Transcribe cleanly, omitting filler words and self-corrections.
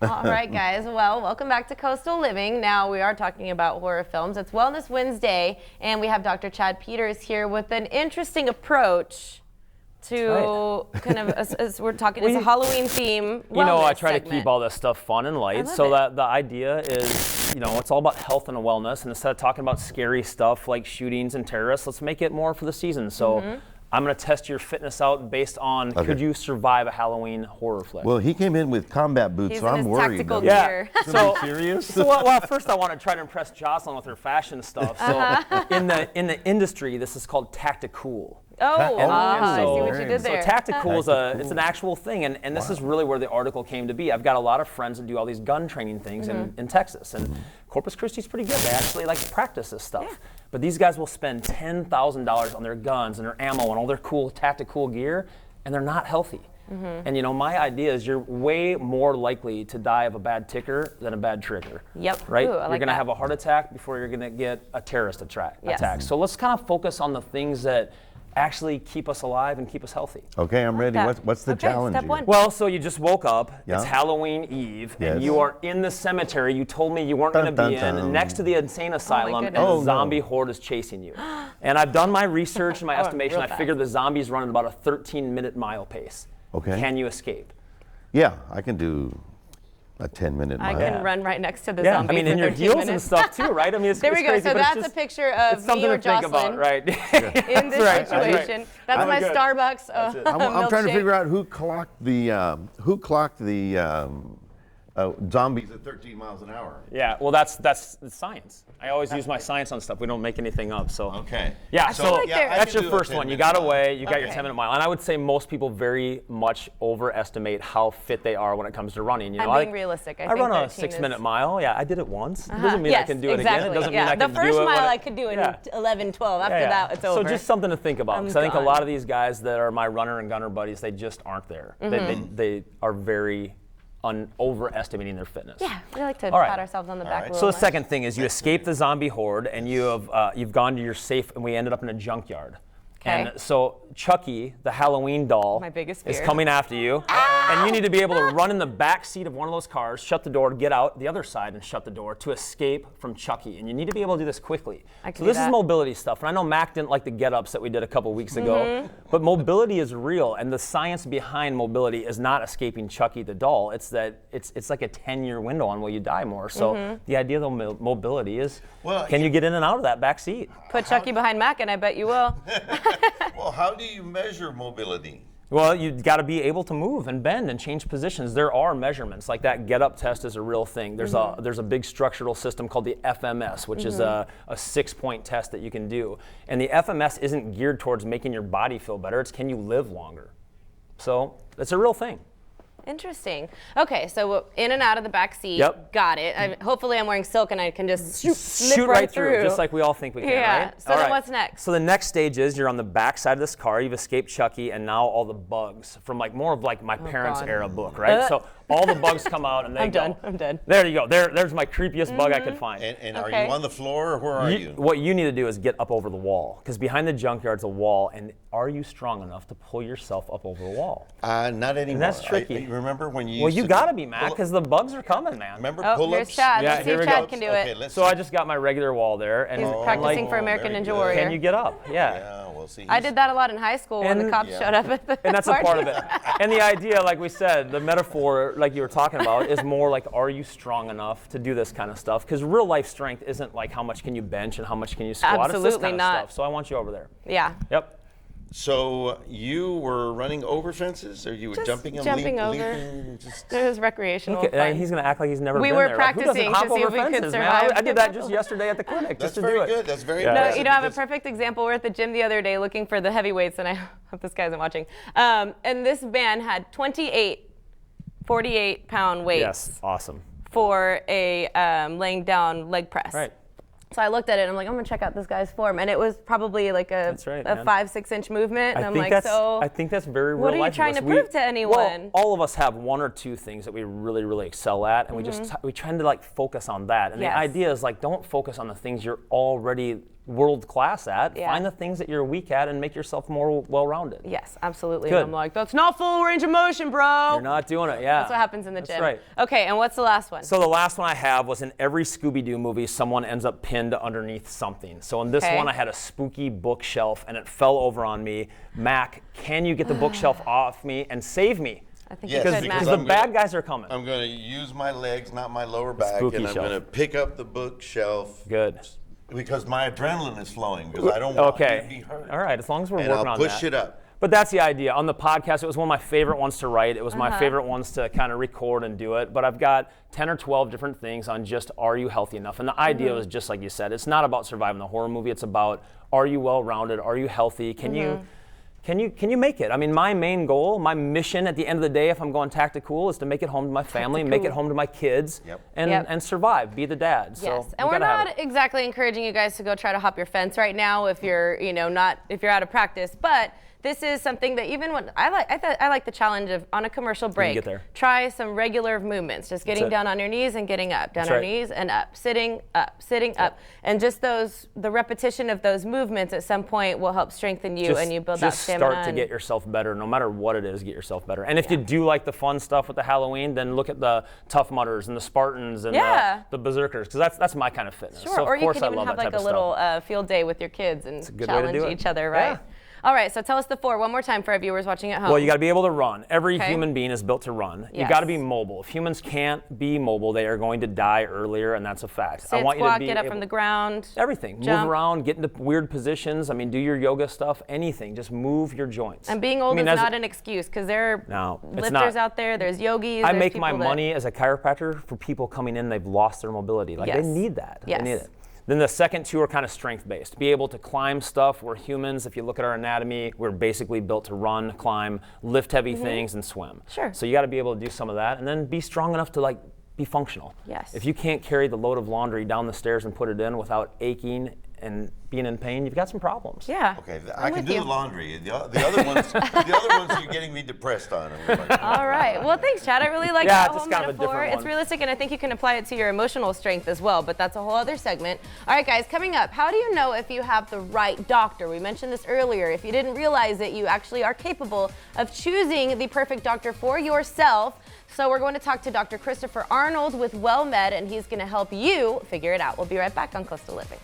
All right, guys. Well, welcome back to Coastal Living. Now we are talking about horror films. It's Wellness Wednesday, and we have Dr. Chad Peters here with an interesting approach to kind of, as we're talking, it's a Halloween theme. You know, I try segment. to keep all this stuff fun and light. So that the idea is, you know, it's all about health and wellness. And instead of talking about scary stuff like shootings and terrorists, let's make it more for the season. So I'm going to test your fitness out based on could you survive a Halloween horror flick? Well, he came in with combat boots, He's so in I'm his worried. tactical Yeah. gear. So serious? So well, first I want to try to impress Jocelyn with her fashion stuff. So in the industry, this is called tactical. I see what you did So there. tactical is it's an actual thing, and this is really where the article came to be. I've got a lot of friends that do all these gun training things in Texas, and Corpus Christi's pretty good. They actually like to practice this stuff. Yeah. But these guys will spend $10,000 on their guns and their ammo and all their cool tactical gear, and they're not healthy. And you know, my idea is you're way more likely to die of a bad ticker than a bad trigger. Yep. Right? Ooh, I you're like going to that. have a heart attack before you're going to get a terrorist attack. Yes. So let's kind of focus on the things that actually keep us alive and keep us healthy. Okay, I'm ready. What's the challenge? Step here? one. Well, so you just woke up, Yeah. it's Halloween Eve, Yes. and you are in the cemetery. You told me you weren't going to Dun, be dun, in, dun. next to the insane asylum, and goodness. a Oh, no. zombie horde is chasing you. And I've done my research and my estimation. real I fast. figured the zombies run at about a 13-minute mile pace. Okay. Can you escape? Yeah, I can do a 10-minute I mile. can run right next to the Yeah, zombie I mean, for in your 13 heels minutes. and stuff too, right? I mean, it's There we it's go. crazy, So but it's that's just- a picture of it's something me or to think Jocelyn about, right? in this That's right. situation. That's my good. Starbucks I'm trying to milkshake. figure out who clocked the zombies at 13 miles an hour. Yeah, well, that's science. I always use my science on stuff. We don't make anything up, so. Okay. Yeah, feel so like they're- that's your I can do a first one. You 10-minute got mile. away, you got your Okay. 10-minute mile. And I would say most people very much overestimate how fit they are when it comes to running. You know, I'm being realistic. I think run a 13 6-minute is- mile. Yeah, I did it once. It doesn't mean I Yes, can do it exactly. again. It doesn't yeah. mean I can The first do it. mile when I could do in yeah. 11, 12. After Yeah. that, it's over. So just something to think about. I'm Because I think a done. lot of these guys that are my runner and gunner buddies, they just aren't there. They are very overestimating their fitness. Yeah, we like to All right. pat ourselves on the back a So little the second thing is you escape the zombie horde and you've gone to your safe, and we ended up in a junkyard. Okay. And so Chucky, the Halloween doll, My biggest is fear. coming after you. And you need to be able to run in the back seat of one of those cars, shut the door, get out the other side and shut the door to escape from Chucky. And you need to be able to do this quickly. I can So do this is that. mobility stuff. And I know Mac didn't like the get-ups that we did a couple weeks ago, but mobility is real. And the science behind mobility is not escaping Chucky the doll. It's that it's like a 10-year window on will you die more. So the idea of mobility is, can you get in and out of that back seat? Put Chucky behind Mac, and I bet you will. Well, how do you measure mobility? Well, you've got to be able to move and bend and change positions. There are measurements, like that get-up test is a real thing. There's a big structural system called the FMS, which is a 6-point test that you can do. And the FMS isn't geared towards making your body feel better. It's can you live longer. So it's a real thing. Interesting. Okay, so in and out of the back seat. Yep. Got it. Hopefully I'm wearing silk and I can just slip Shoot right through, just like we all think we can, Yeah. right? So All then right. what's next? So the next stage is you're on the back side of this car. You've escaped Chucky, and now all the bugs from like more of like my parents' God. era book, right? So all the bugs come out and they I'm go. done. I'm done. There you go. There's my creepiest bug I could find. And are Okay. you on the floor or where are you? What you need to do is get up over the wall, because behind the junkyard's a wall, and are you strong enough to pull yourself up over the wall? Not anymore. that's tricky. You remember when you Well, used you to got to do be, Matt, pull-up- because the bugs are coming, man. Remember Oh, pull-ups? here's Chad. Yeah, Let's see here if we Chad go. can do Okay, it. let's So I just got my regular wall there, and He's I'm practicing like, for American very Ninja good. Warrior. can you get up? Yeah. Yeah, we'll see. I did that a lot in high school when the And- cops Yeah. showed up at the And that's a part party. of it. And the idea, like we said, the metaphor, like you were talking about, is more like, are you strong enough to do this kind of stuff? Because real life strength isn't like how much can you bench and how much can you squat. It's this Absolutely kind of not. stuff. So I want you over there. Yeah. Yep. So you were running over fences, or you were Just jumping and jumping over. leaping? Just... It was recreational Okay, fun. he's going to act like he's never We been were there. Like, who doesn't practicing hop to see over if we could fences, man? survive. I did that just yesterday at the clinic, That's just to very do it. good. That's very Yeah. No, impressive. you know, I have a because- perfect example. We're at the gym the other day looking for the heavyweights, and I hope this guy isn't watching. And this man had 28 48-pound weights Yes, awesome. for a laying down leg press. Right. So I looked at it and I'm like, I'm gonna check out this guy's form, and it was probably like a That's right, 5-6 inch movement, and I'm like, so I think that's very real what are you life trying to advice. prove to anyone? Well, all of us have one or two things that we really, really excel at, and we tend to like focus on that. And Yes. the idea is like, don't focus on the things you're already world class at. Yeah. Find the things that you're weak at and make yourself more well-rounded. Yes, absolutely. Good. And I'm like, that's not full range of motion, bro. You're not doing it, yeah. That's what happens in the gym. That's right. Okay, and what's the last one? So the last one I have was in every Scooby-Doo movie, someone ends up pinned underneath something. So in this one, I had a spooky bookshelf, and it fell over on me. Mac, can you get the bookshelf off me and save me? I think Yes, you could, because Matt. Because the bad guys are coming. I'm going to use my legs, not my lower back, Spooky and I'm shelf. going to pick up the bookshelf Good. because my adrenaline is flowing because I don't want you to be hurt. All right, as long as we're And working I'll on push that. it up. But that's the idea. On the podcast, it was one of my favorite ones to write. It was my favorite ones to kind of record and do it. But I've got 10 or 12 different things on just, are you healthy enough? And the idea is just like you said, it's not about surviving the horror movie. It's about, are you well-rounded? Are you healthy? Can you make it? I mean, my main goal, my mission at the end of the day, if I'm going tactical, is to make it home to my family, make it home to my kids, and survive, be the dad. Yes, So and we're not exactly encouraging you guys to go try to hop your fence right now if you're, if you're out of practice. But this is something that even when I like the challenge of on a commercial break, get there. try some regular movements, just getting down on your knees and getting up, down on your knees and up, sitting up, and just the repetition of those movements at some point will help strengthen you and you build that stamina. Just start to get yourself better, no matter what it is. Get yourself better. And if you do like the fun stuff with the Halloween, then look at the Tough Mudders and the Spartans and the Berserkers, because that's my kind of fitness. Sure, So of or you course can I even love have that like type a of little stuff. field day with your kids and a good way to challenge do it. each other, right? Yeah. All right, so tell us the 4 one more time for our viewers watching at home. Well, you got to be able to run. Every human being is built to run. You Yes. got to be mobile. If humans can't be mobile, they are going to die earlier, and that's a fact. Sit, I want squat, you to be get up able, from the ground. everything. jump. Move around, get into weird positions. I mean, do your yoga stuff, anything. Just move your joints. And being old is not an excuse because there No, are it's lifters not. out there, there's yogis. I there's make my people that- money as a chiropractor for people coming in, they've lost their mobility. Like Yes. they need that. Yes. They need it. Then the second 2 are kind of strength-based. Be able to climb stuff. We're humans. If you look at our anatomy, we're basically built to run, climb, lift heavy things, and swim. Sure. So you got to be able to do some of that, and then be strong enough to be functional. Yes. If you can't carry the load of laundry down the stairs and put it in without aching and being in pain, you've got some problems. Yeah. Okay, I'm I can with do you. the laundry. The other ones you're getting me depressed on. All right. Well, thanks, Chad. I really like Yeah, that just whole kind of a metaphor. different It's one. realistic, and I think you can apply it to your emotional strength as well, but that's a whole other segment. All right, guys, coming up, how do you know if you have the right doctor? We mentioned this earlier. If you didn't realize it, you actually are capable of choosing the perfect doctor for yourself. So we're going to talk to Dr. Christopher Arnold with WellMed, and he's going to help you figure it out. We'll be right back on Coastal Living.